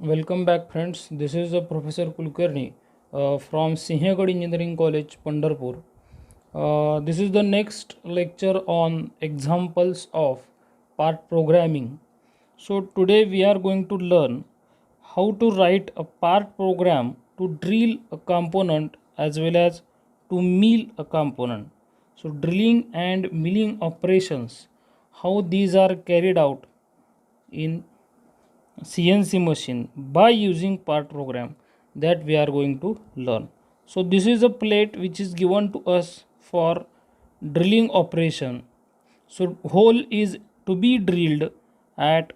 Welcome back, friends. This is Professor Kulkarni from Sinhagad Engineering College, Pandharpur. This is the next lecture on examples of part programming. So, today we are going to learn how to write a part program to drill a component as well as to mill a component. So, drilling and milling operations, how these are carried out in CNC machine by using part program that we are going to learn. So this is a plate which is given to us for drilling operation. So hole is to be drilled at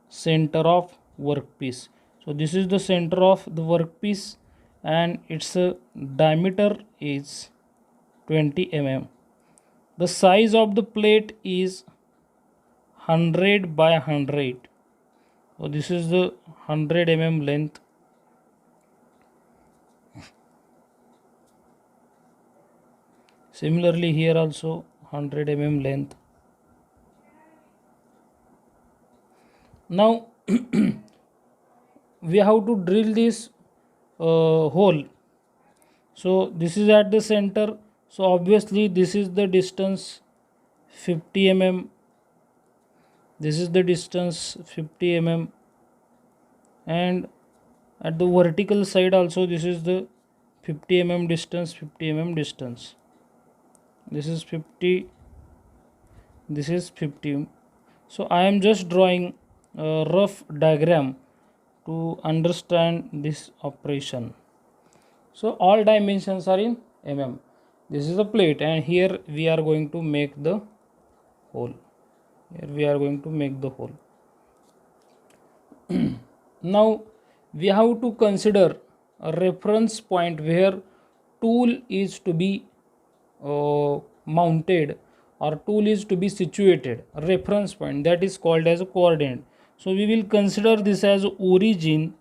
center of workpiece. So this is the center of the workpiece and its diameter is 20 mm. The size of the plate is 100 by 100. So this is the 100 length. Similarly here also 100 length. Now we have to drill this hole. So this is at the center. So obviously this is the distance 50 mm. This is the distance 50 mm. And at the vertical side also this is the 50 mm distance, 50 mm distance. This is 50, this is 50. So I am just drawing a rough diagram to understand this operation. So all dimensions are in mm. This is a plate and here we are going to make the hole. Here we are going to make the hole. Now we have to consider a reference point where tool is to be mounted or tool is to be situated. A reference point that is called as a coordinate. So we will consider this as origin.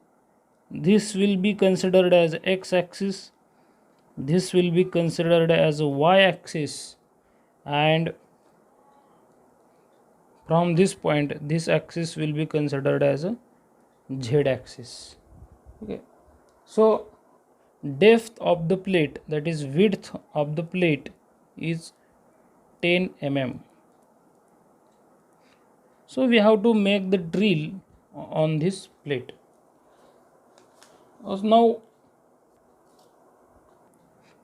This will be considered as x-axis. This will be considered as a y-axis, and from this point this axis will be considered as a z-axis. Okay. So depth of the plate, that is width of the plate, is 10 mm. So we have to make the drill on this plate. Now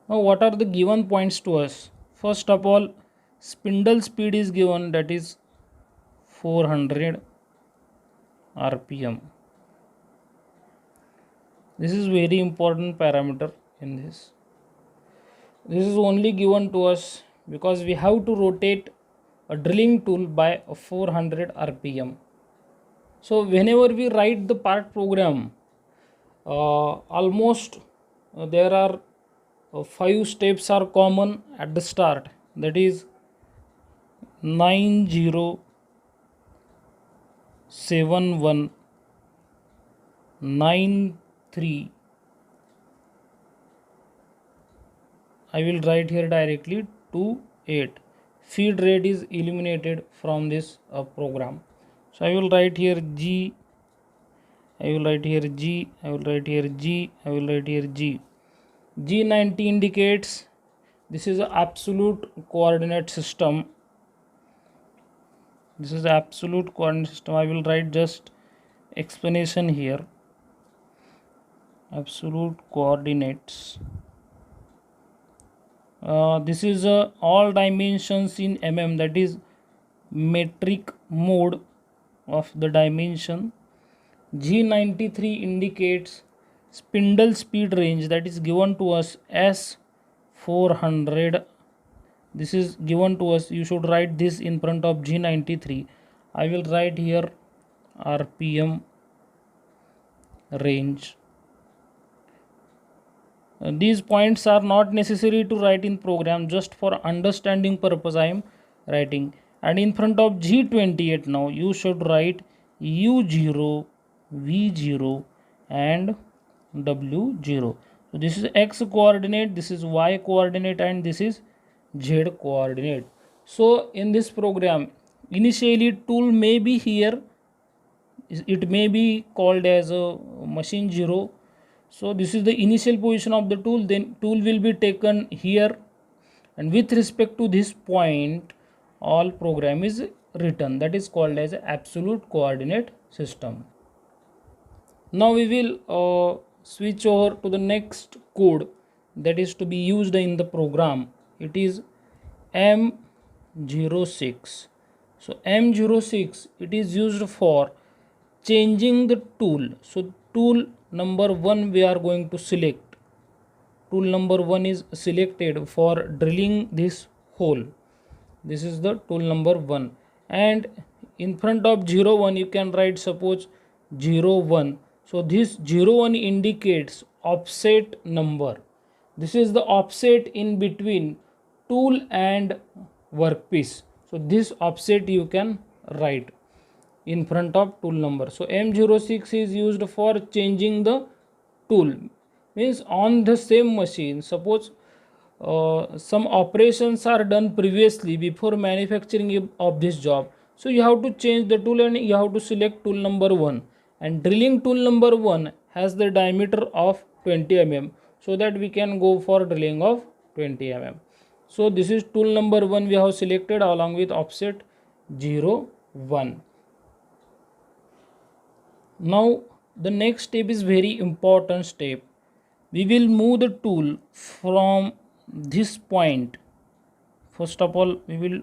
what are the given points to us? First of all, spindle speed is given, that is 400 rpm. This is very important parameter in this. This is only given to us because we have to rotate a drilling tool by 400 rpm. So whenever we write the part program, almost there are 5 steps are common at the start, that is 907193. I will write here directly 28. Feed rate is eliminated from this program. So I will write here G, I will write here G, I will write here G, I will write here G. G90 indicates this is an absolute coordinate system. This is absolute coordinate system. I will write just explanation here. Absolute coordinates. This is all dimensions in mm, that is metric mode of the dimension. G93 indicates spindle speed range, that is given to us as 400. This is given to us. You should write this in front of G93. I will write here rpm range. These points are not necessary to write in program, just for understanding purpose I am writing. And in front of G28 now you should write U0, V0 and W0. So this is x coordinate, this is y coordinate and this is z coordinate. So in this program initially tool may be here it may be called as a machine 0. So this is the initial position of the tool, then tool will be taken here, and with respect to this point all program is written. That is called as absolute coordinate system. Now we will switch over to the next code that is to be used in the program. It is M06. So M06, it is used for changing the tool. So tool number 1 we are going to select. Tool number 1 is selected for drilling this hole. This is the tool number 1, and in front of 01 you can write suppose 01. So this 01 indicates offset number. This is the offset in between tool and workpiece. So this offset you can write in front of tool number. So M06 is used for changing the tool, means on the same machine suppose some operations are done previously before manufacturing of this job. So you have to change the tool and you have to select tool number 1, and drilling tool number 1 has the diameter of 20 mm, so that we can go for drilling of 20 mm. So this is tool number 1 we have selected along with offset 01. Now the next step is very important step. We will move the tool from this point. First of all we will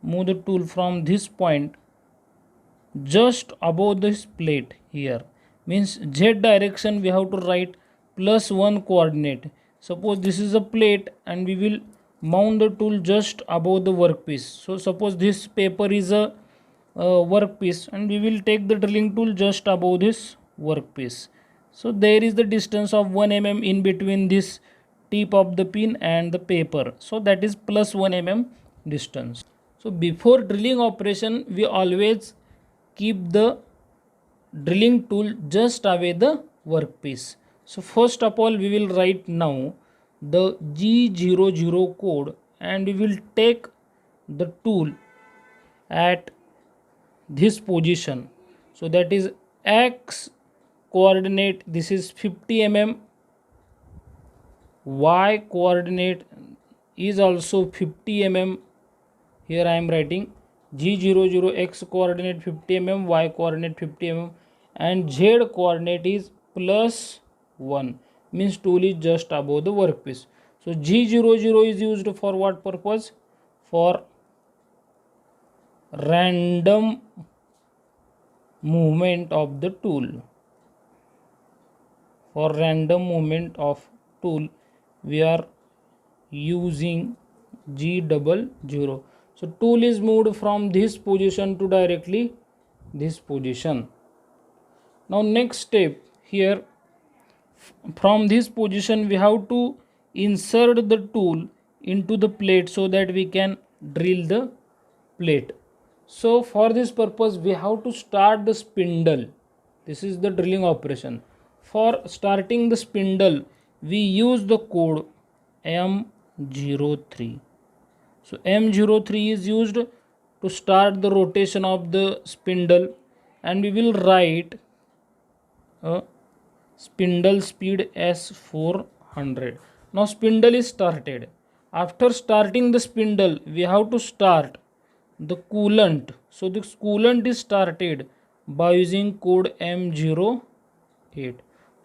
move the tool from this point just above this plate here, means z direction we have to write +1 coordinate. Suppose this is a plate and we will mount the tool just above the workpiece. So suppose this paper is a workpiece and we will take the drilling tool just above this workpiece. So there is the distance of 1 mm in between this tip of the pin and the paper, so that is +1 mm distance. So before drilling operation we always keep the drilling tool just away the workpiece. So first of all we will write now the G00 code, and we will take the tool at this position. So that is X coordinate, this is 50 mm, Y coordinate is also 50 mm. Here I am writing G00, X coordinate 50 mm, Y coordinate 50 mm, and Z coordinate is +1, means tool is just above the workpiece. So G00 is used for what purpose? For random movement of the tool. For random movement of tool we are using G00. So tool is moved from this position to directly this position. Now next step here, from this position we have to insert the tool into the plate so that we can drill the plate. So for this purpose we have to start the spindle. This is the drilling operation. For starting the spindle we use the code M03. So M03 is used to start the rotation of the spindle, and we will write a spindle speed as 400. Now spindle is started. After starting the spindle we have to start the coolant. So this coolant is started by using code M08.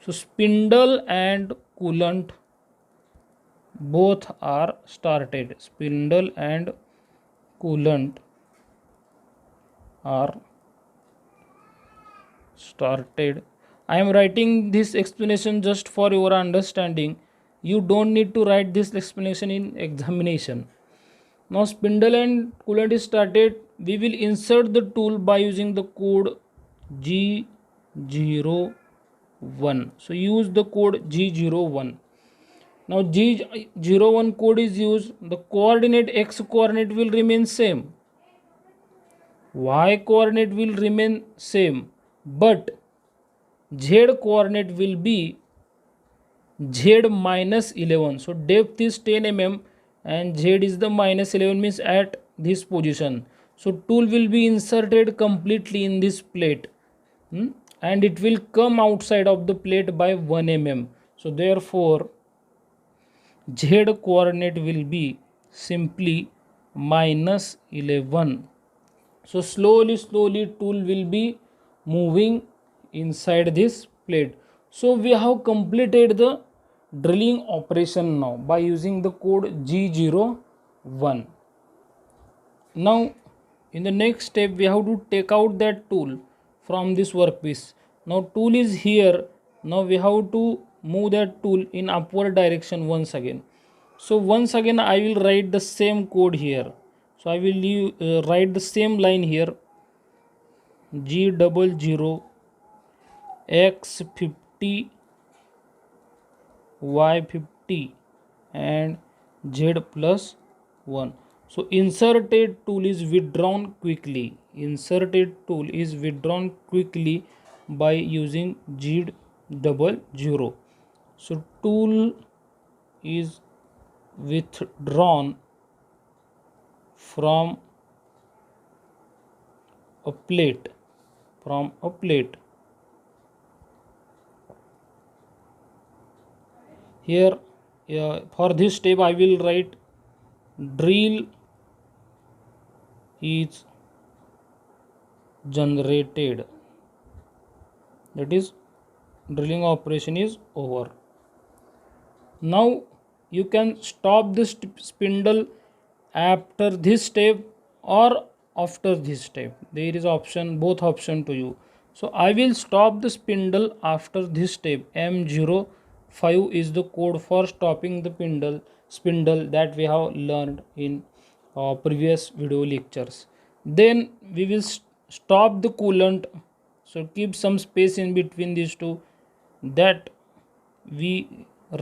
So spindle and coolant both are started. Spindle and coolant are started. I am writing this explanation just for your understanding. You don't need to write this explanation in examination. Now spindle and coolant is started. We will insert the tool by using the code G01. So use the code G01. Now G01 code is used. The coordinate X coordinate will remain same. Y coordinate will remain same. But Z coordinate will be Z -11. So depth is 10 mm and Z is the -11, means at this position. So tool will be inserted completely in this plate. hmm, and it will come outside of the plate by 1 mm. So therefore z coordinate will be simply -11. So slowly tool will be moving inside this plate. So we have completed the drilling operation now by using the code G01. Now in the next step we have to take out that tool from this workpiece. Now tool is here. Now we have to move that tool in upward direction once again. So once again I will write the same code here. So I will write the same line here, G00 X50 Y50 and Z plus 1. So inserted tool is withdrawn quickly. Inserted tool is withdrawn quickly by using G00. So tool is withdrawn from a plate. Here for this step I will write drill is generated, that is drilling operation is over. Now you can stop the spindle after this step or after this step. There is option, both option to you. So I will stop the spindle after this step. M05 is the code for stopping the spindle that we have learned in previous video lectures. Then we will stop the coolant. So keep some space in between these two, that we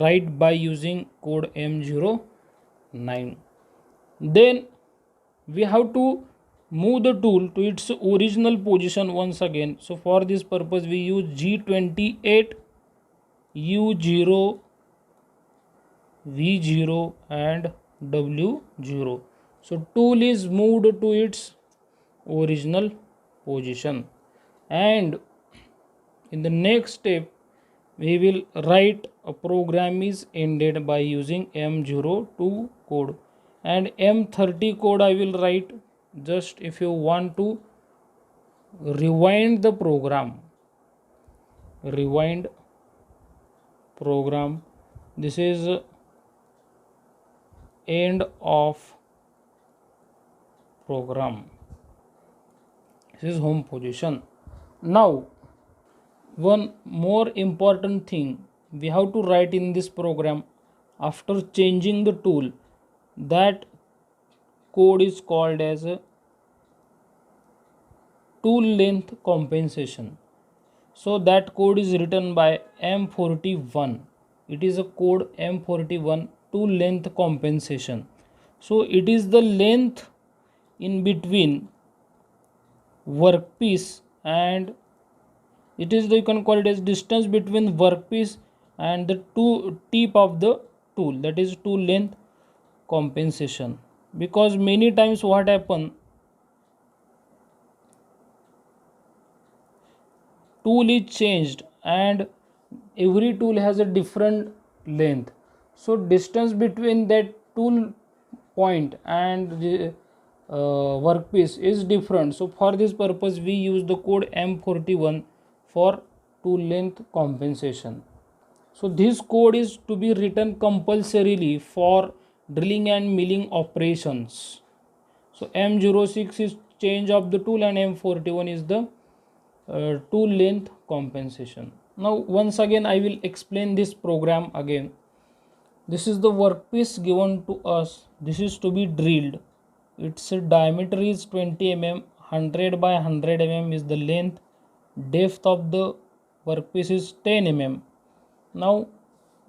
write by using code M09. Then we have to move the tool to its original position once again. So for this purpose we use G28 U0 V0 and W0. So tool is moved to its original position, and in the next step we will write a program is ended by using M02 code, and M30 code I will write just if you want to rewind the program. Rewind program. This is end of program. This is home position. Now one more important thing we have to write in this program after changing the tool. That code is called as a tool length compensation. So that code is written by M41. It is a code M41, tool length compensation. So it is the length in between workpiece, and it is the, you can call it as distance between workpiece and the two tip of the tool, that is tool length compensation. Because many times what happen, tool is changed and every tool has a different length. So distance between that tool point and the workpiece is different. So for this purpose we use the code M41 for tool length compensation. So this code is to be written compulsorily for drilling and milling operations. So M06 is change of the tool and M41 is the tool length compensation. Now once again I will explain this program again. This is the workpiece given to us. This is to be drilled. Its diameter is 20 mm, 100 by 100 mm is the length. Depth of the workpiece is 10 mm. Now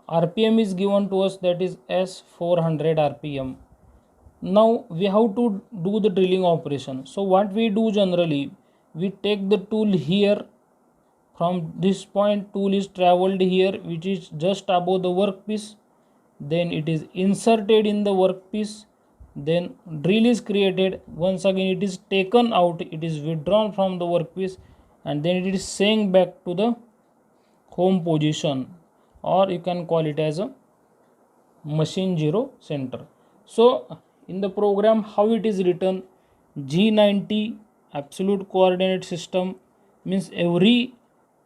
RPM is given to us, that is S400 RPM. Now we have to do the drilling operation. So what we do generally, we take the tool here. From this point tool is traveled here, which is just above the workpiece. Then it is inserted in the workpiece. Then drill is created. Once again it is taken out, it is withdrawn from the workpiece, and then it is saying back to the home position, or you can call it as a machine 0 center. So in the program, how it is written, G90 absolute coordinate system means every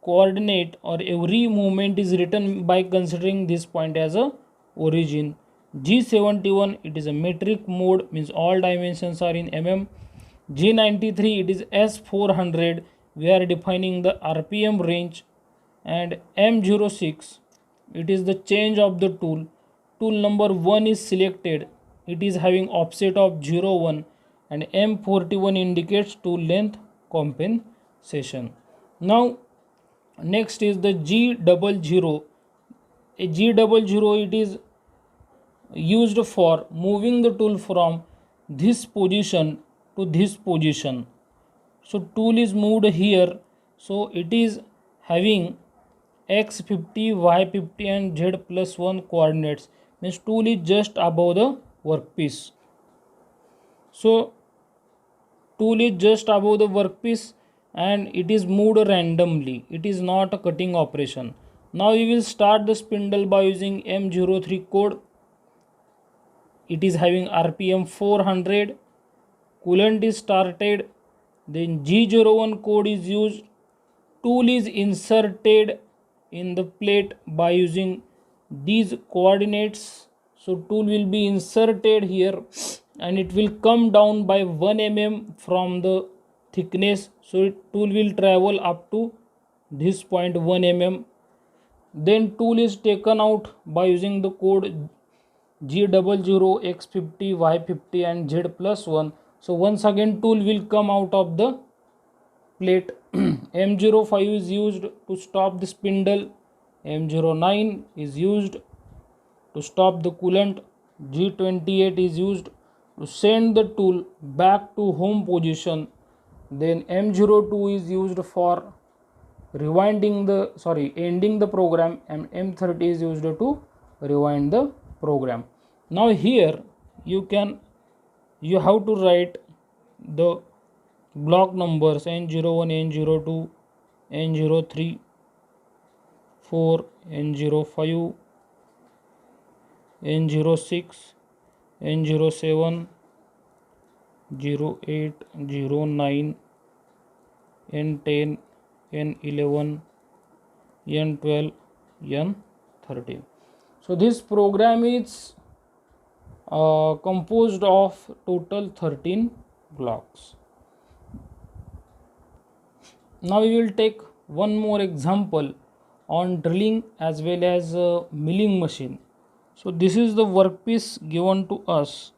coordinate or every movement is written by considering this point as a origin. G71 it is a metric mode, means all dimensions are in mm. G93 it is S400, we are defining the RPM range. And M06 it is the change of the tool. Tool number 1 is selected, it is having offset of 0 1, and M41 indicates tool length compensation. Now next is the G00. A G00 it is used for moving the tool from this position to this position. So tool is moved here, so it is having x50, y50 and z+1 coordinates, means tool is just above the workpiece. So tool is just above the workpiece and it is moved randomly, it is not a cutting operation. Now we will start the spindle by using M03 code. It is having RPM 400, coolant is started, then G01 code is used, tool is inserted in the plate by using these coordinates. So tool will be inserted here and it will come down by 1 mm from the thickness. So tool will travel up to this point 1 mm. Then tool is taken out by using the code G00, X50, Y50 and Z+1. So once again tool will come out of the plate. M05 is used to stop the spindle, M09 is used to stop the coolant, G28 is used to send the tool back to home position, then M02 is used for ending the program, and M30 is used to rewind the program. Now here you have to write the block numbers N01, N02, N03, 4, N05, N06, N07, 08, 09, N10, N11, N12, N13. So this program is composed of total 13 blocks. Now we will take one more example on drilling as well as milling machine. So this is the workpiece given to us.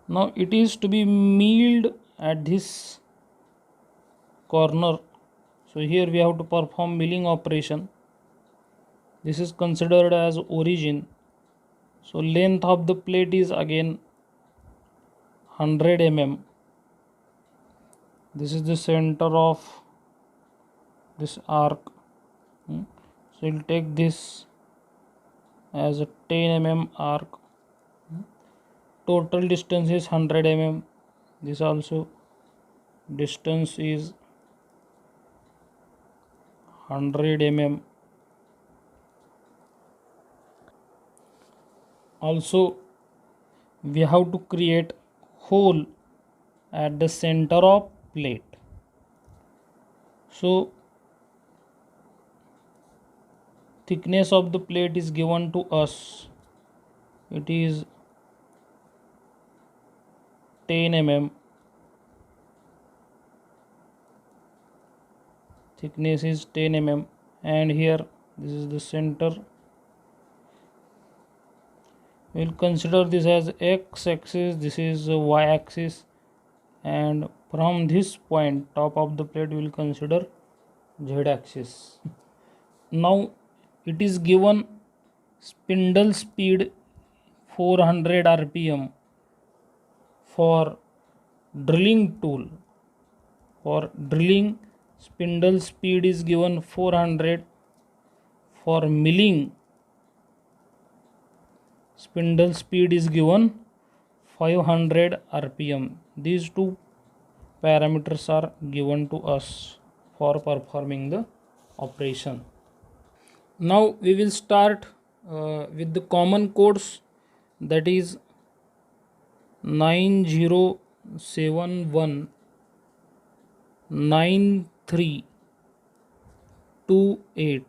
Now it is to be milled at this corner. So here we have to perform milling operation. This is considered as origin. So length of the plate is again 100 mm. This is the center of this arc. So we'll take this as a 10 mm arc. Total distance is 100 mm. This also distance is 100 mm. Also we have to create hole at the center of plate. So thickness of the plate is given to us, it is 10 mm. Thickness is 10 mm, and here this is the center. We'll consider this as x axis, this is y axis, and from this point top of the plate we will consider z axis. Now it is given spindle speed 400 rpm for drilling tool. For drilling, spindle speed is given 400. For milling, spindle speed is given 500 rpm. These two parameters are given to us for performing the operation. Now we will start with the common codes, that is 90719328.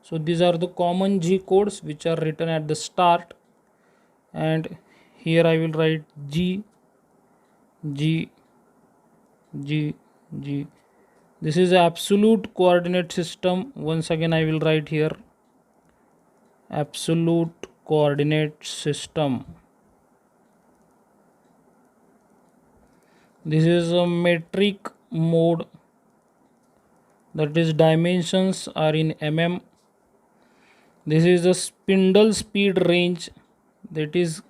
So these are the common G codes which are written at the start, and here I will write G, G, G, G. This is absolute coordinate system. Once again I will write here absolute coordinate system. This is a metric mode, that is dimensions are in mm. This is the spindle speed range, that is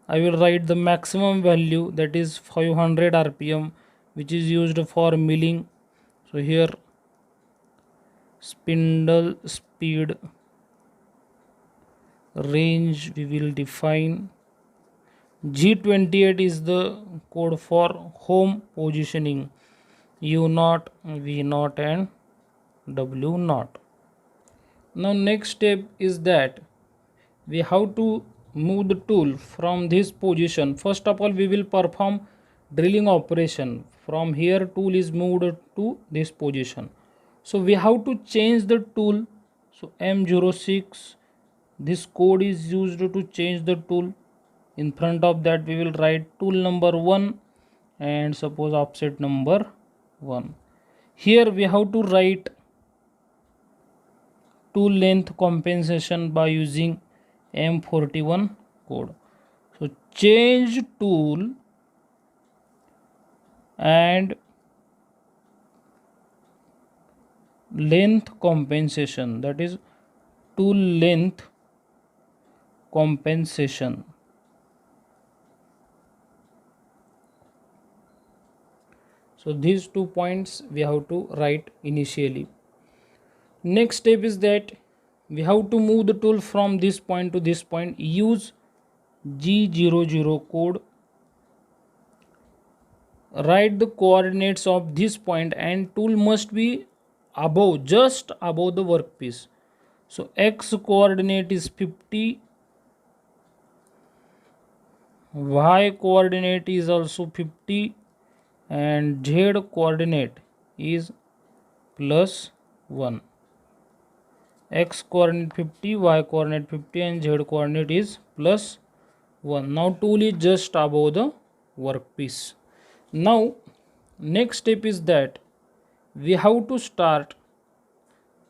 I will write the maximum value, that is 500 rpm, which is used for milling. So here spindle speed range we will define. G28 is the code for home positioning, U0, V0 and W0. Now next step is that we have to move the tool from this position. First of all we will perform drilling operation. From here tool is moved to this position. So we have to change the tool. So M06, this code is used to change the tool. In front of that we will write tool number 1 and suppose offset number 1. Here we have to write tool length compensation by using M41 code. So change tool and length compensation, that is tool length compensation. So these 2 points we have to write initially. Next step is that we have to move the tool from this point to this point. Use G00 code. Write the coordinates of this point and tool must be above, just above the workpiece. So X coordinate is 50, Y coordinate is also 50 and Z coordinate is plus 1. X coordinate 50, Y coordinate 50 and Z coordinate is plus 1. Now tool is just above the workpiece. Now next step is that we have to start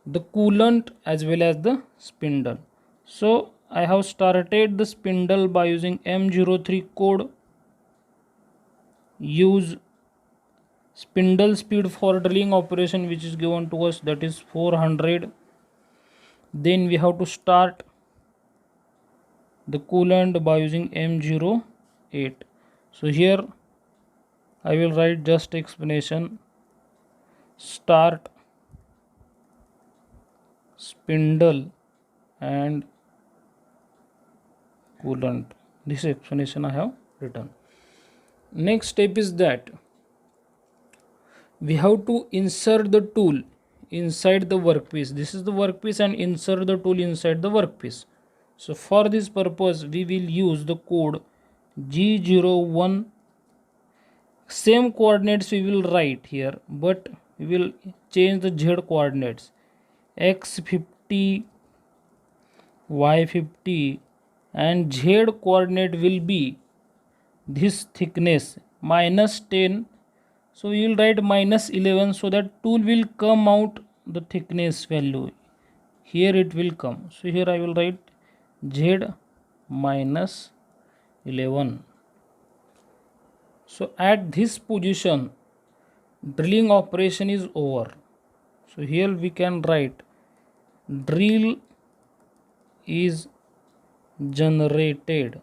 the coolant as well as the spindle. So I have started the spindle by using M03 code. Use spindle speed for drilling operation which is given to us, that is 400. Then we have to start the coolant by using M08. So here I will write just explanation. Start spindle and coolant. This explanation I have written. Next step is that we have to insert the tool inside the workpiece. This is the workpiece and insert the tool inside the workpiece. So for this purpose we will use the code G01. Same coordinates we will write here, but we will change the Z coordinates. X50, Y50 and Z coordinate will be this thickness -10. So you will write -11 so that tool will come out the thickness value. Here it will come. So here I will write Z -11. So at this position drilling operation is over. So here we can write drill is generated.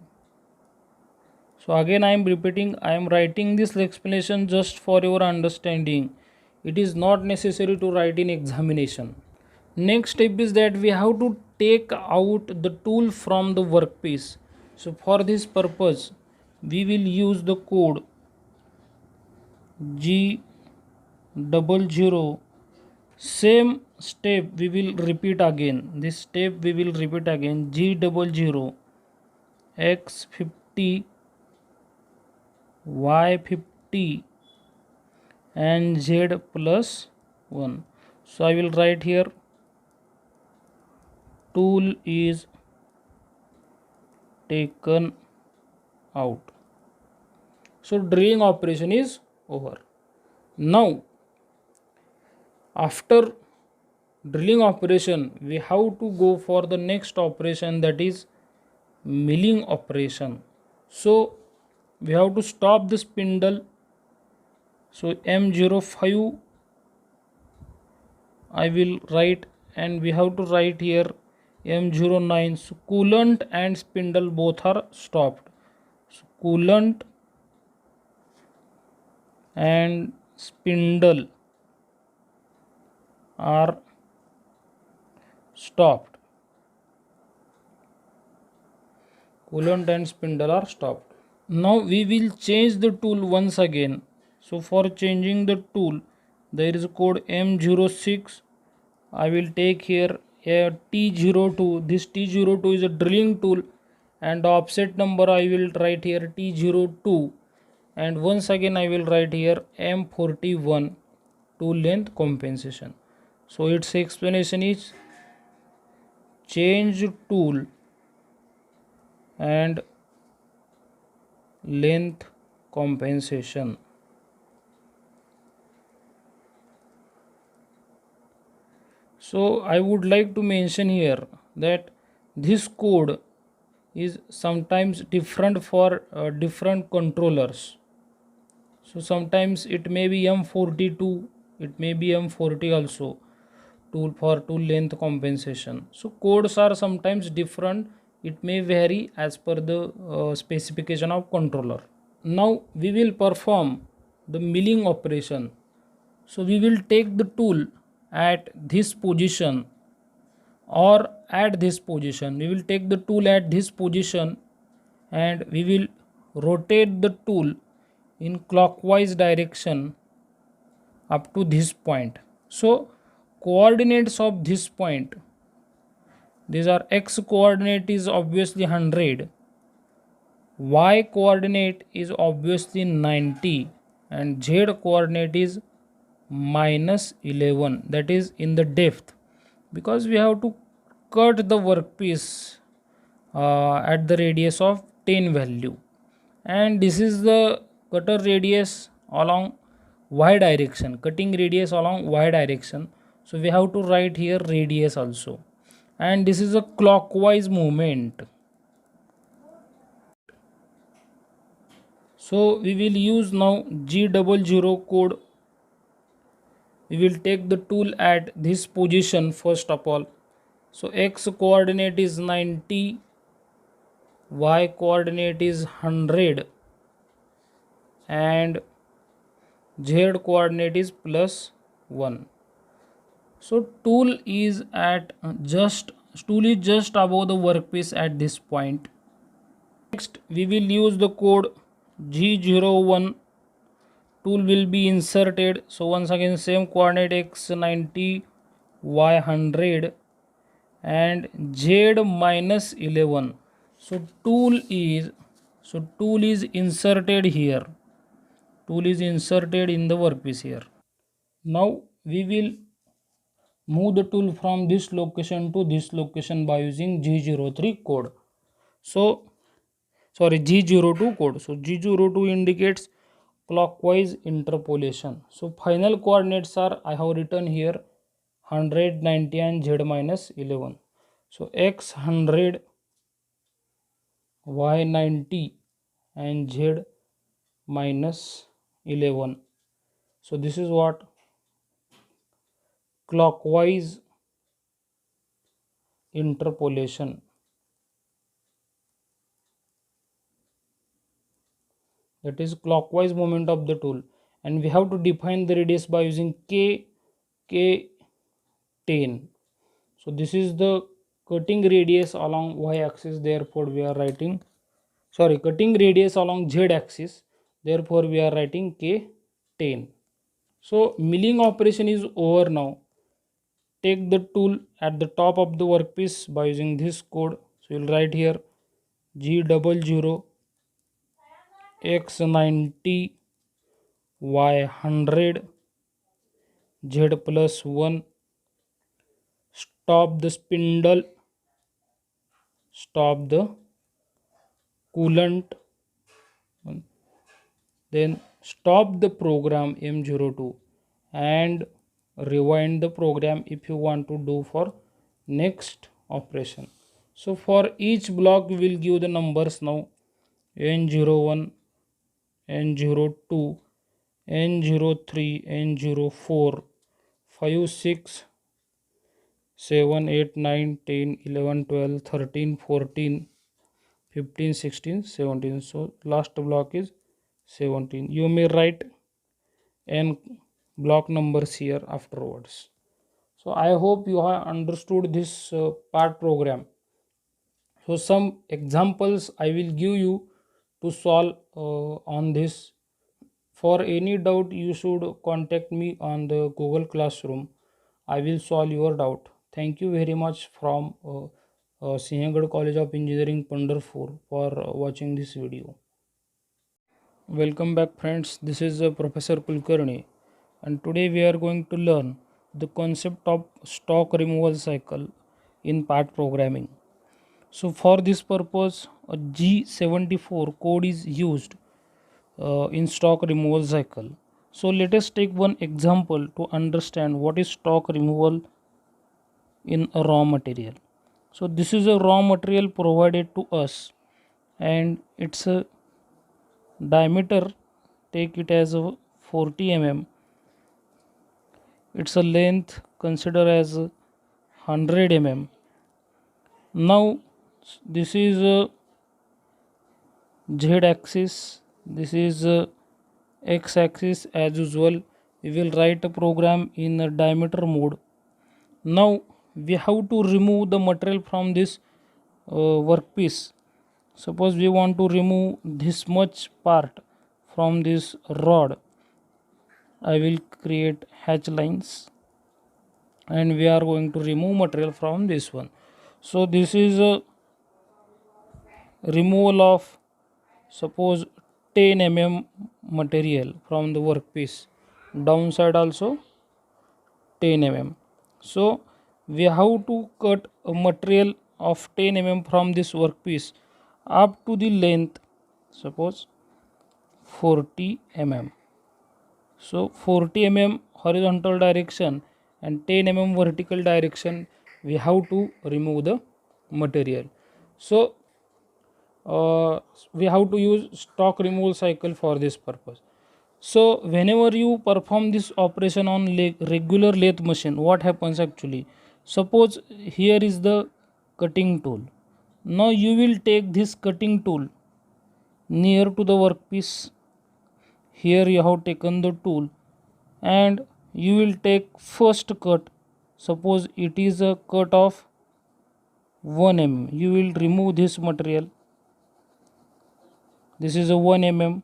So again I am repeating, I am writing this explanation just for your understanding. It is not necessary to write in examination. Next step is that we have to take out the tool from the workpiece. So for this purpose we will use the code G00. Same step we will repeat again. This step we will repeat again. G00 X50 Y50 and Z plus 1. So I will write here tool is taken out. So drilling operation is over. Now after drilling operation we have to go for the next operation, that is milling operation. So we have to stop the spindle. So M05 I will write, and we have to write here M09. So coolant and spindle both are stopped. So coolant and spindle are stopped. Coolant and spindle are stopped. Now we will change the tool once again. So for changing the tool there is a code M06. I will take here a T02. This T02 is a drilling tool, and the offset number I will write here T02, and once again I will write here M41 tool length compensation. So its explanation is change tool and length compensation. So I would like to mention here that this code is sometimes different for different controllers. So sometimes it may be M42, it may be M40 also, tool for tool length compensation. So codes are sometimes different, it may vary as per the specification of controller. Now we will perform the milling operation. So we will take the tool at this position or at this position. We will take the tool at this position and we will rotate the tool in clockwise direction up to this point. So coordinates of this point, these are x coordinate is obviously 100, y coordinate is obviously 90, and z coordinate is minus 11, that is in the depth, because we have to cut the workpiece at the radius of 10 value, and this is the cutter radius along y direction, cutting radius along y direction. So we have to write here radius also, and this is a clockwise movement. So we will use now G00 code. We will take the tool at this position first of all. So x coordinate is 90, y coordinate is 100, and z coordinate is plus 1. So tool is just above the workpiece at this point. Next we will use the code G01. Tool will be inserted. So once again same coordinate x 90, y 100, and z minus 11. So tool is inserted here. Tool is inserted in the workpiece here. Now we will move the tool from this location to this location by using G03 code. So sorry, G02 code. So G02 indicates clockwise interpolation. So final coordinates are, I have written here 100, 90 and z minus 11. So x 100, y 90 and z minus 11. So this is what clockwise interpolation. That is clockwise movement of the tool, and we have to define the radius by using k 10. So this is the cutting radius along y axis, therefore we are writing, sorry, cutting radius along z axis, therefore we are writing k 10. So milling operation is over now. Take the tool at the top of the workpiece by using this code. So you'll write here G00 X90 Y100 Z plus 1. Stop the spindle, stop the coolant, then stop the program M02 and rewind the program if you want to do for next operation. So for each block we will give the numbers now: N01, N02, N03, N04, 5, 6, 7, 8, 9, 10, 11, 12, 13, 14, 15, 16, 17. So last block is 17. You may write n block numbers here afterwards. So I hope you have understood this part program. So some examples I will give you to solve on this. For any doubt you should contact me on the Google Classroom. I will solve your doubt. Thank you very much from Sinhagad College of Engineering, Pandharpur for watching this video. Welcome back friends, this is Professor Kulkarni, and today we are going to learn the concept of stock removal cycle in part programming. So for this purpose a G74 code is used in stock removal cycle. So let us take one example to understand what is stock removal in a raw material. So this is a raw material provided to us and its a diameter, take it as a 40 mm, its a length consider as 100 mm. Now this is a z axis, this is a x axis. As usual we will write a program in a diameter mode. Now we have to remove the material from this workpiece. Suppose we want to remove this much part from this rod. I will create hatch lines and we are going to remove material from this one. So this is a removal of suppose 10 mm material from the workpiece, downside also 10 mm. So we have to cut a material of 10 mm from this workpiece up to the length suppose 40 mm. So 40 mm horizontal direction and 10 mm vertical direction we have to remove the material. So we have to use stock removal cycle for this purpose. So whenever you perform this operation on regular lathe machine, what happens actually? Suppose here is the cutting tool. Now you will take this cutting tool near to the workpiece. Here you have taken the tool and you will take first cut. Suppose it is a cut of 1 mm. You will remove this material. This is a 1 mm.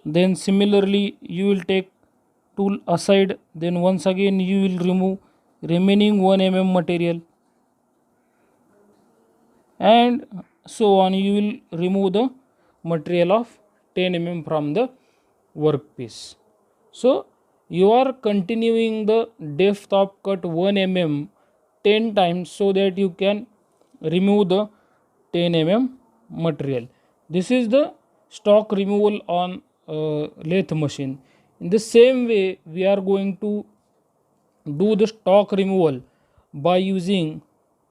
Then similarly you will take tool aside, then once again you will remove remaining 1 mm material, and so on. You will remove the material of 10 mm from the workpiece. So you are continuing the depth of cut 1 mm 10 times so that you can remove the 10 mm material. This is the stock removal on lathe machine. In the same way we are going to do the stock removal by using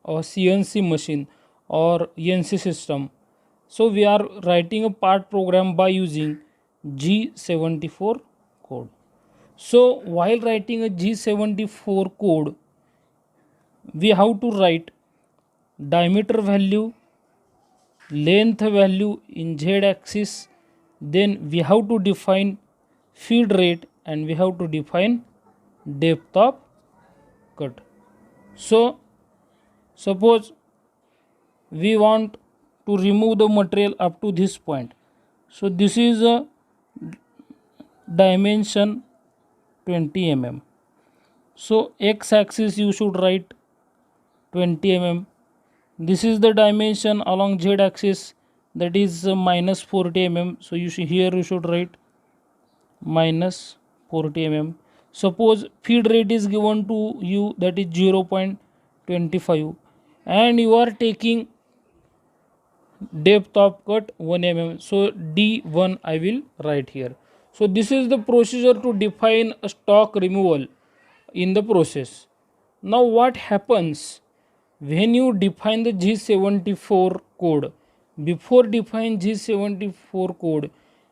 a CNC machine or ENC system. So we are writing a part program by using G74 code. So while writing a G74 code, we have to write diameter value, length value in z axis, then we have to define feed rate and we have to define depth of cut. So Suppose we want to remove the material up to this point. So this is a dimension 20 mm. So x axis you should write 20 mm. This is the dimension along z axis, that is minus 40 mm. So here you should write minus 40 mm. Suppose feed rate is given to you, that is 0.25, and you are taking depth of cut 1 mm. So D1 I will write here. So this is the procedure to define a stock removal in the process. Now what happens when you define the G74 code? Before define G74 code,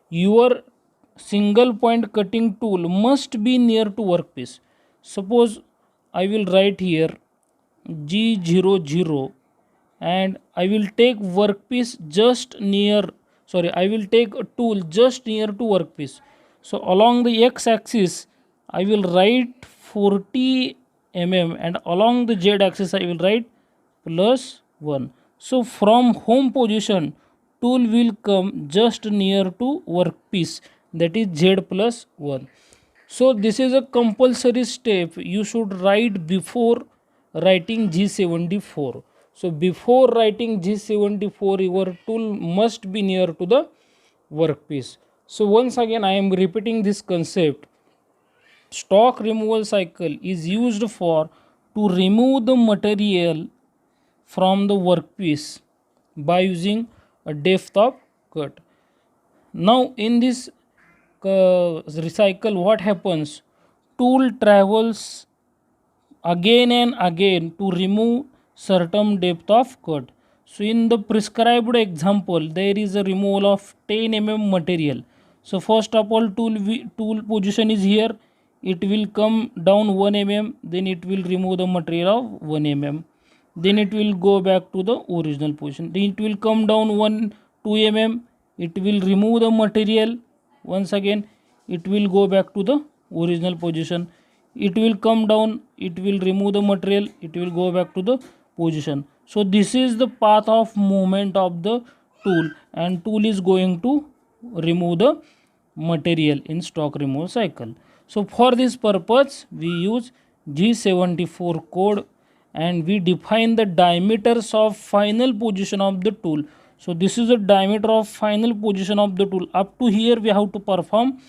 your single point cutting tool must be near to workpiece. Suppose I will write here G00, and I will take workpiece just near, I will take a tool just near to workpiece. So along the x axis I will write 40 mm, and along the z axis I will write plus 1. So from home position tool will come just near to workpiece, that is z plus 1. So this is a compulsory step you should write before writing G74. So before writing G74, your tool must be near to the workpiece. So once again I am repeating this concept. Stock removal cycle is used for to remove the material from the workpiece by using a depth of cut. Now in this recycle, what happens? Tool travels again and again to remove certain depth of cut. So in the prescribed example, there is a removal of 10 mm material. So first of all, tool position is here. It will come down 1 mm, then it will remove the material of 1 mm. Then it will go back to the original position. Then it will come down 2 mm. It will remove the material. Once again it will go back to the original position. It will come down, it will remove the material, it will go back to the position. So this is the path of movement of the tool, and tool is going to remove the material in stock removal cycle. So for this purpose we use G74 code, and we define the diameters of final position of the tool. So this is the diameter of final position of the tool. Up to here we have to perform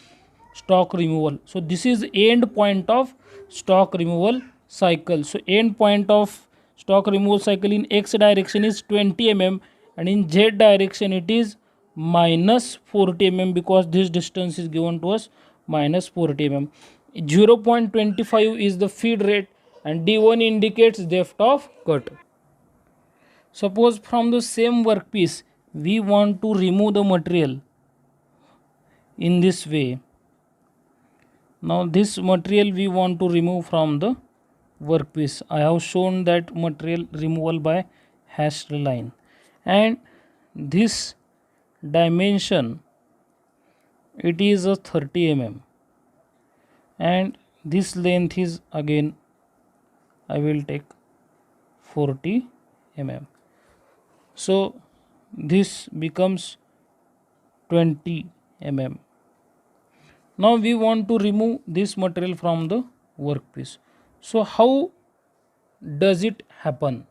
stock removal. So this is end point of stock removal cycle. So end point of stock removal cycle in x direction is 20 mm, and in z direction it is minus 40 mm, because this distance is given to us minus 40 mm. 0.25 is the feed rate, and D1 indicates depth of cut. Suppose from the same workpiece we want to remove the material in this way. Now this material we want to remove from the workpiece. I have shown that material removal by hashed line, and this dimension it is a 30 mm, and this length is again I will take 40 mm. So this becomes 20 mm. Now we want to remove this material from the workpiece. So how does it happen?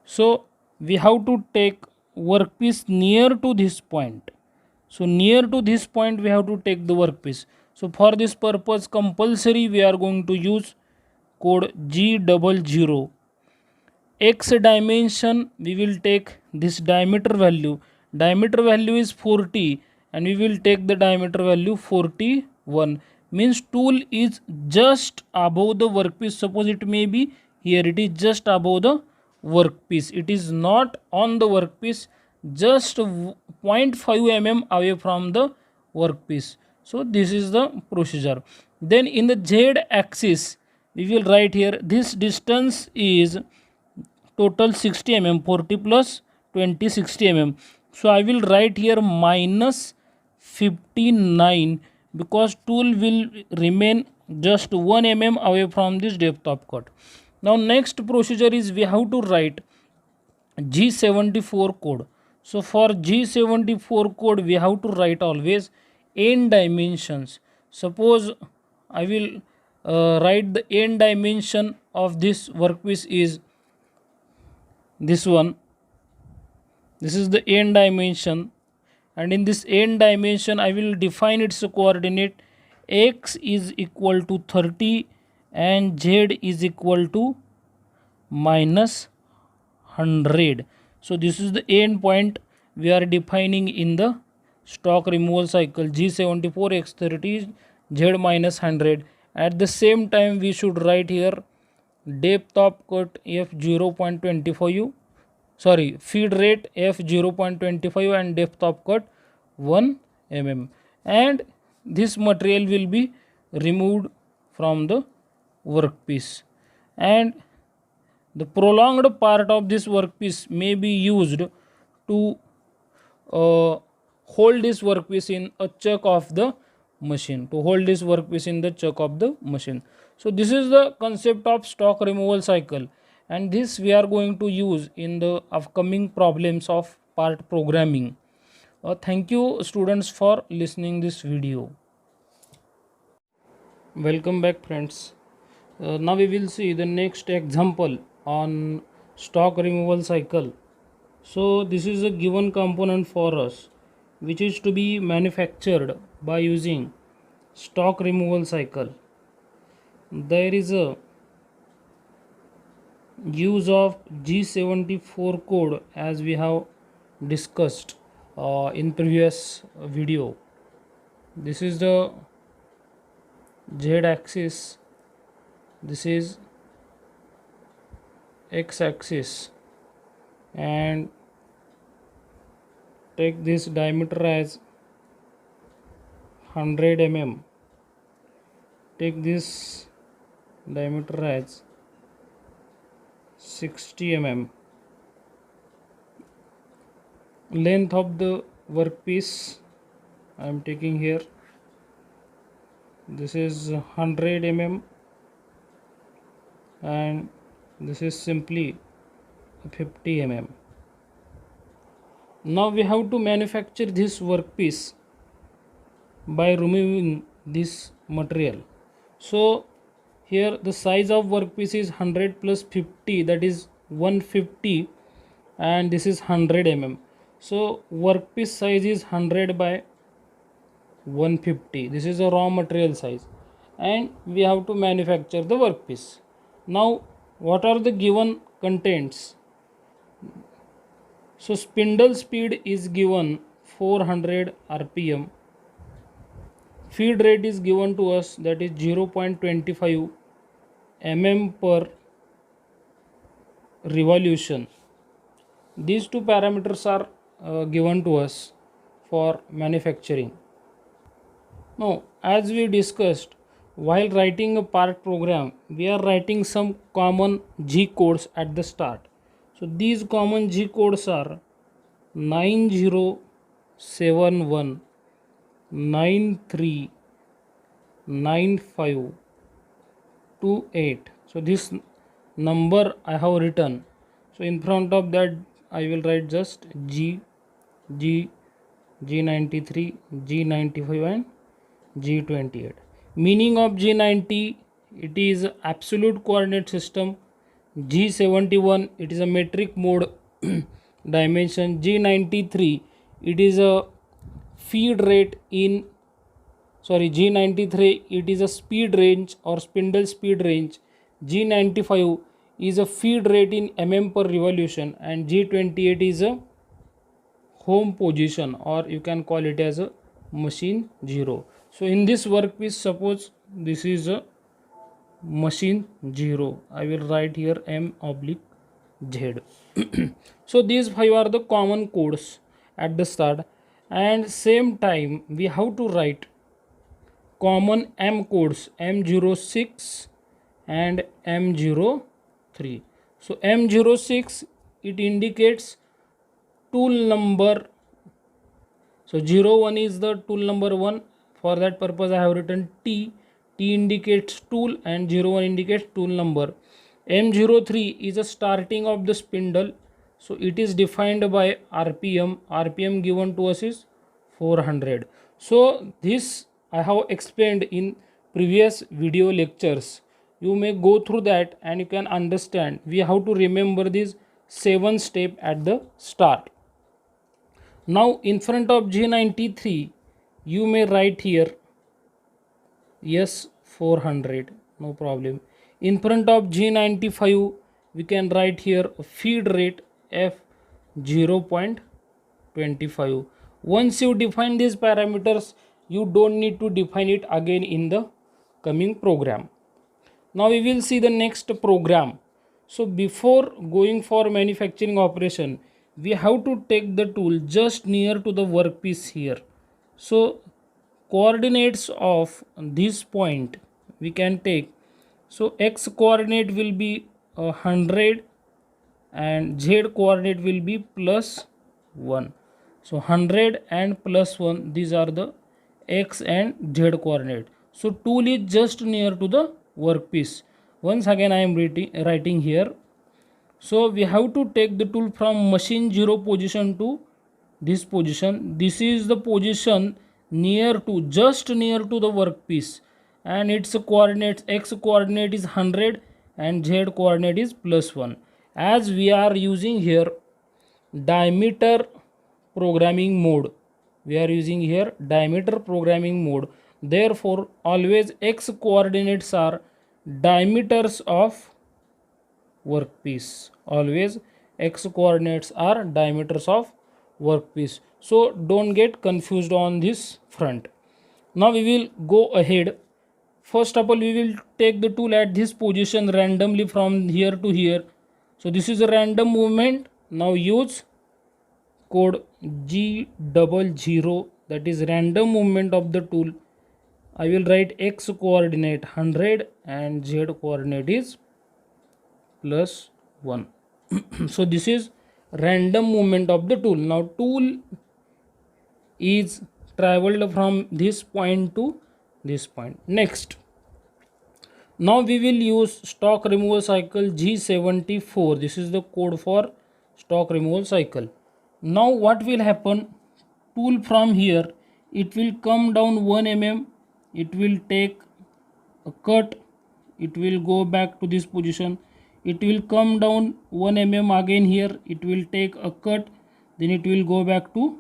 So we have to take workpiece near to this point. So near to this point we have to take the workpiece. So for this purpose compulsory we are going to use code G00. X dimension we will take this diameter value. Diameter value is 40, and we will take the diameter value 41. Means tool is just above the workpiece. Suppose it may be here, it is just above the workpiece. It is not on the workpiece, just 0.5 mm away from the workpiece. So this is the procedure. Then in the Z axis we will write here this distance is total 60 mm, 40 plus 20, 60 mm. So I will write here minus 59, because tool will remain just 1 mm away from this depth of cut. Now next procedure is we have to write G74 code. So for G74 code we have to write always n dimensions. Suppose I will write the n dimension of this workpiece is this one. This is the n dimension, and in this n dimension I will define its coordinate. X is equal to 30 and z is equal to minus 100. So this is the end point we are defining in the stock removal cycle. G74 x30 z minus 100. At the same time we should write here depth of cut f 0.25, sorry, feed rate f 0.25 and depth of cut 1 mm, and this material will be removed from the workpiece, and the prolonged part of this workpiece may be used to hold this workpiece in a chuck of the machine, to hold this workpiece in the chuck of the machine. So this is the concept of stock removal cycle, and this we are going to use in the upcoming problems of part programming. Thank you students for listening this video. Welcome back friends. Now we will see the next example on stock removal cycle. So this is a given component for us which is to be manufactured by using stock removal cycle. There is a use of G74 code as we have discussed in previous video. This is the Z axis, this is x axis, and take this diameter as 100 mm, take this diameter as 60 mm. Length of the workpiece I am taking here, this is 100 mm, and this is simply 50 mm. Now we have to manufacture this workpiece by removing this material. So here the size of workpiece is 100 plus 50, that is 150, and this is 100 mm. So workpiece size is 100 by 150. This is a raw material size, and we have to manufacture the workpiece. Now what are the given contents? So spindle speed is given 400 rpm, feed rate is given to us, that is 0.25 mm per revolution. These two parameters are given to us for manufacturing. Now as we discussed, while writing a part program we are writing some common G codes at the start. So these common G codes are 9071, 939528. So this number I have written, so in front of that I will write just G, G93, G95 and G28. Meaning of G90, it is absolute coordinate system. G71, it is a metric mode dimension. G93, it is a feed rate in, sorry, G93, it is a speed range or spindle speed range. G95 is a feed rate in mm per revolution, and G28 is a home position, or you can call it as a machine 0. So in this workpiece, suppose this is a machine 0, I will write here M oblique Z. So these 5 are the common codes at the start, and same time we have to write common M codes, M06 and M03. So M06, it indicates tool number. So 01 is the tool number 1. For that purpose I have written T. T indicates tool and 01 indicates tool number. M03 is a starting of the spindle, so it is defined by RPM given to us is 400. So this I have explained in previous video lectures. You may go through that and you can understand. We have to remember these 7 steps at the start. Now in front of G93 you may write here yes 400, no problem. In front of G95 we can write here feed rate F 0.25. Once you define these parameters, you don't need to define it again in the coming program. Now we will see the next program. So before going for manufacturing operation, we have to take the tool just near to the workpiece here. So coordinates of this point we can take. So x coordinate will be 100 and z coordinate will be plus 1. So 100 and plus 1, these are the x and z coordinate. So tool is just near to the workpiece. Once again I am writing here. So we have to take the tool from machine 0 position to this position. This is the position near to, just near to the workpiece, and its coordinates, x coordinate is 100 and z coordinate is plus 1. As we are using here diameter programming mode, we are using here diameter programming mode, therefore always x coordinates are diameters of workpiece. Always x coordinates are diameters of workpiece. So don't get confused on this front. Now we will go ahead. First of all, we will take the tool at this position randomly from here to here. So this is a random movement. Now use code G00, that is random movement of the tool. I will write x coordinate 100 and z coordinate is plus 1. So this is random movement of the tool. Now tool is traveled from this point to this point. Next, now we will use stock removal cycle G74. This is the code for stock removal cycle. Now what will happen? Tool from here, it will come down 1 mm, it will take a cut, it will go back to this position, it will come down 1 mm again here, it will take a cut, then it will go back to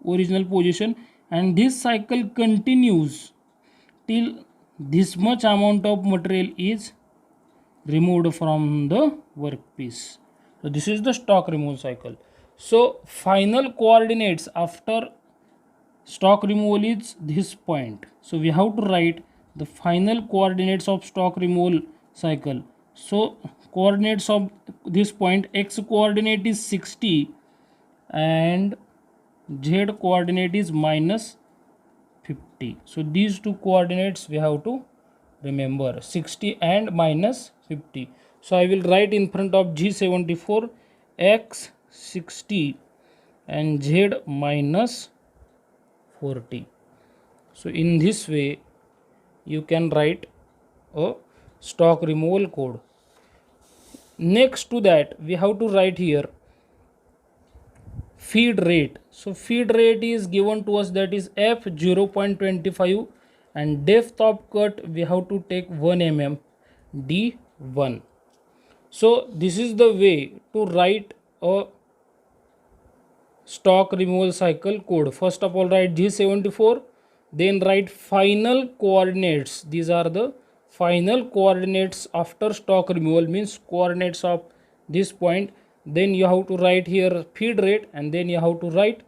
original position, and this cycle continues till this much amount of material is removed from the workpiece. So this is the stock removal cycle. So final coordinates after stock removal is this point. So we have to write the final coordinates of stock removal cycle. So coordinates of this point, x coordinate is 60 and z coordinate is minus 50. So these two coordinates we have to remember, 60 and minus 50. So I will write in front of G74 x 60 and z minus 40. So in this way you can write a stock removal code. Next to that we have to write here feed rate. So feed rate is given to us, that is f 0.25, and depth of cut we have to take 1 mm d1. So this is the way to write a stock removal cycle code. First of all write G74, then write final coordinates. These are the final coordinates after stock removal, means coordinates of this point. Then you have to write here feed rate, and then you have to write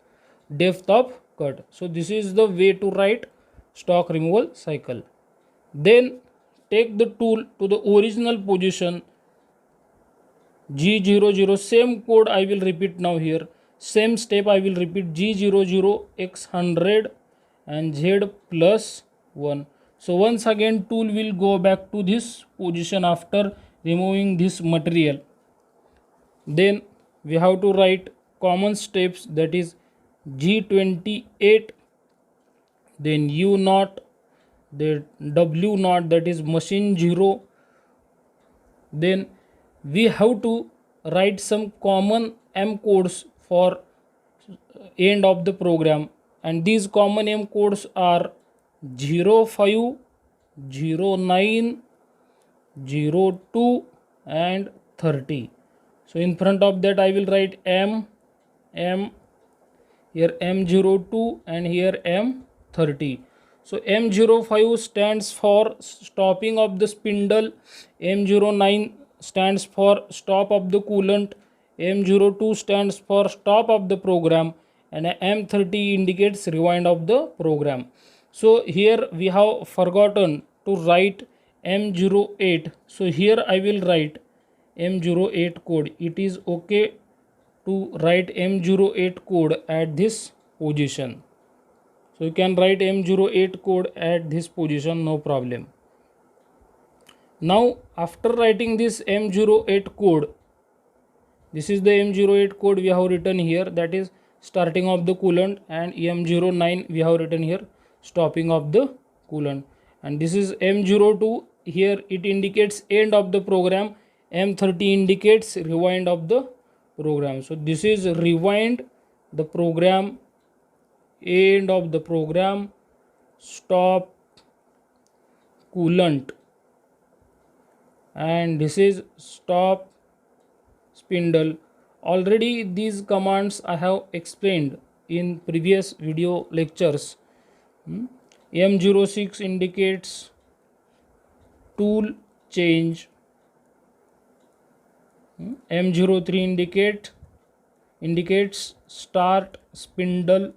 depth of cut. So this is the way to write stock removal cycle. Then take the tool to the original position G00, same code I will repeat now here, same step I will repeat, G00 x 100 and z plus 1. So once again tool will go back to this position after removing this material. Then we have to write common steps, that is G28, then U0, then W0, that is machine 0, then we have to write some common M codes for end of the program, and these common M codes are 05, 09, 02 and 30. So in front of that I will write M, here M02 and here M30. So M05 stands for stopping of the spindle, M09 stands for stop of the coolant, M02 stands for stop of the program, and M30 indicates rewind of the program. So here we have forgotten to write M08. So here I will write M08 code. It is okay to write M08 code at this position. So you can write M08 code at this position, no problem. Now after writing this M08 code, this is the M08 code we have written here, that is starting of the coolant, and M09 we have written here stopping of the coolant, and this is M02, here it indicates end of the program, M30 indicates rewind of the program. So this is rewind the program, end of the program, stop coolant, and this is stop spindle. Already these commands I have explained in previous video lectures. M06 indicates tool change, M03 indicates start spindle.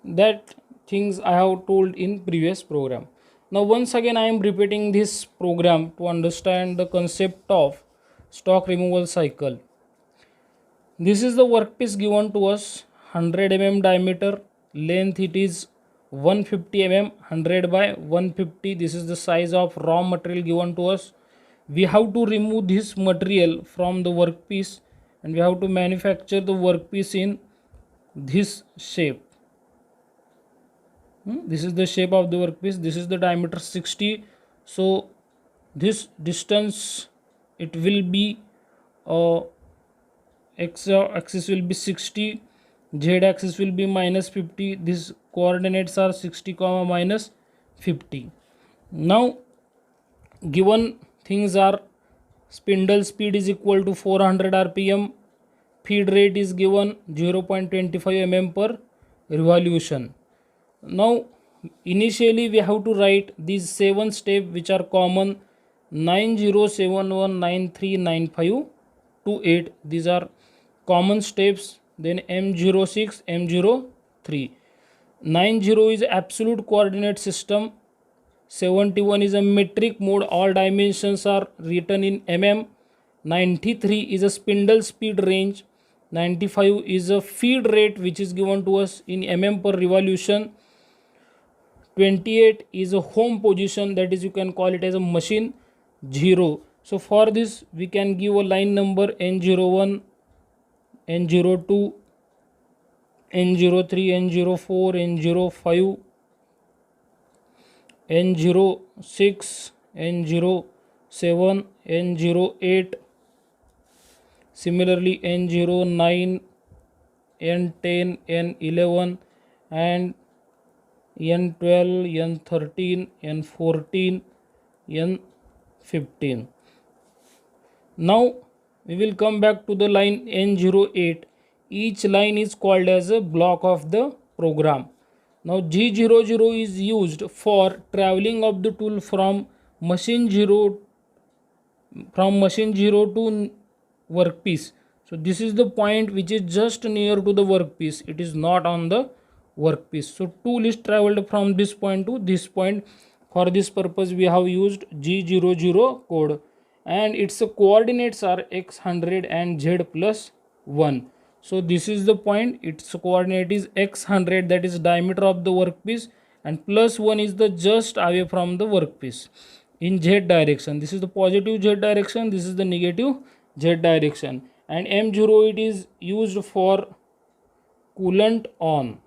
That things I have told in previous program. Now once again I am repeating this program to understand the concept of stock removal cycle. This is the workpiece given to us, 100 mm diameter, length it is 150 mm, 100 by 150. This is the size of raw material given to us. We have to remove this material from the workpiece, and we have to manufacture the workpiece in this shape. This is the shape of the workpiece. This is the diameter 60. So this distance, it will be x axis will be 60, z axis will be minus 50. These coordinates are 60 comma minus 50. Now given things are spindle speed is equal to 400 rpm, feed rate is given 0.25 mm per revolution. Now initially we have to write these 7 steps which are common: 9071939528. These are common steps. Then M06, M03. 90 is absolute coordinate system, 71 is a metric mode, all dimensions are written in mm, 93 is a spindle speed range, 95 is a feed rate which is given to us in mm per revolution, 28 is a home position, that is you can call it as a machine 0. So for this we can give a line number N01, N02, N03, N04, N05, N06, N07, N08, similarly N09, N10, N11 and N12, N13, N14, N15. Now we will come back to the line N08. Each line is called as a block of the program. Now G00 is used for traveling of the tool from machine 0 to workpiece. So this is the point which is just near to the workpiece. It is not on the workpiece. So tool is traveled from this point to this point. For this purpose we have used G00 code, and its coordinates are x100 and z plus 1. So this is the point, its coordinate is x100, that is diameter of the workpiece, and plus 1 is the just away from the workpiece in z direction. This is the positive z direction, this is the negative z direction. And M0 it is used for coolant on.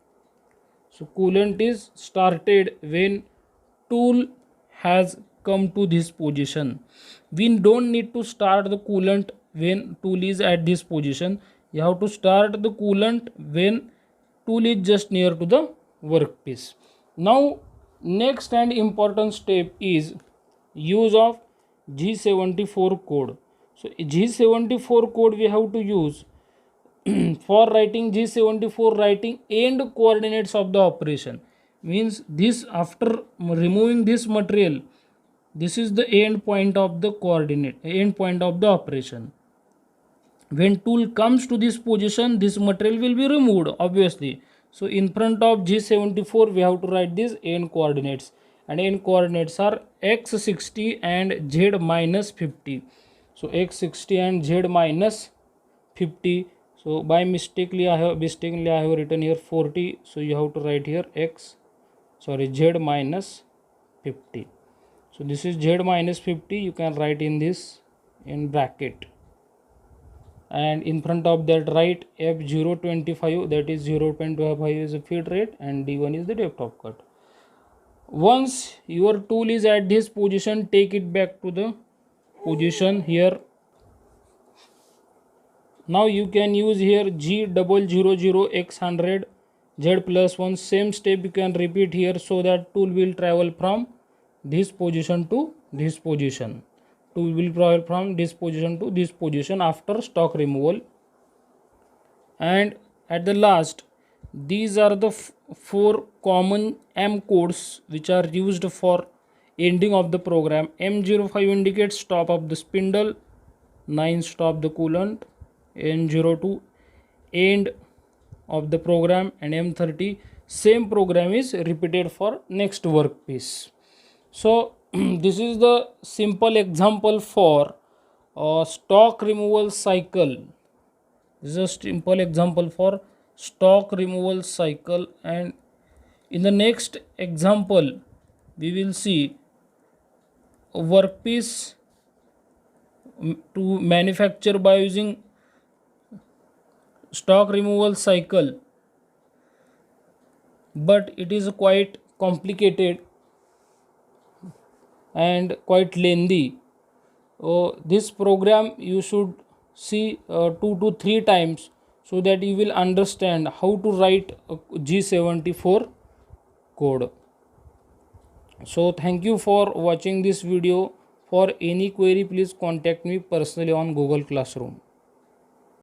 So coolant is started when tool has come to this position. We don't need to start the coolant when tool is at this position. You have to start the coolant when tool is just near to the workpiece. Now next and important step is use of G74 code. So G74 code we have to use for writing G74, writing end coordinates of the operation. Means this, after removing this material, this is the end point of the coordinate, end point of the operation. When tool comes to this position, this material will be removed obviously. So in front of G74 we have to write these end coordinates, and end coordinates are x60 and z minus 50. So x60 and z minus 50. So by mistakenly I have written here 40. So you have to write here z minus 50. So this is z minus 50. You can write in this in bracket, and in front of that write F025, that is 0.25 is a feed rate, and D1 is the depth of cut. Once your tool is at this position, take it back to the position here. Now you can use here G000x100 Z plus 1. Same step you can repeat here, so that tool will travel from this position to this position. Tool will travel from this position to this position after stock removal. And at the last, these are the 4 common M codes which are used for ending of the program. M05 indicates stop of the spindle, 9 stop the coolant, N02 end of the program, and M30 same program is repeated for next workpiece. So this is the simple example for stock removal cycle. This is a simple example for stock removal cycle, and in the next example we will see a workpiece to manufacture by using stock removal cycle, but it is quite complicated and quite lengthy. This program you should see 2 to 3 times, so that you will understand how to write a G74 code. So thank you for watching this video. For any query, please contact me personally on Google Classroom.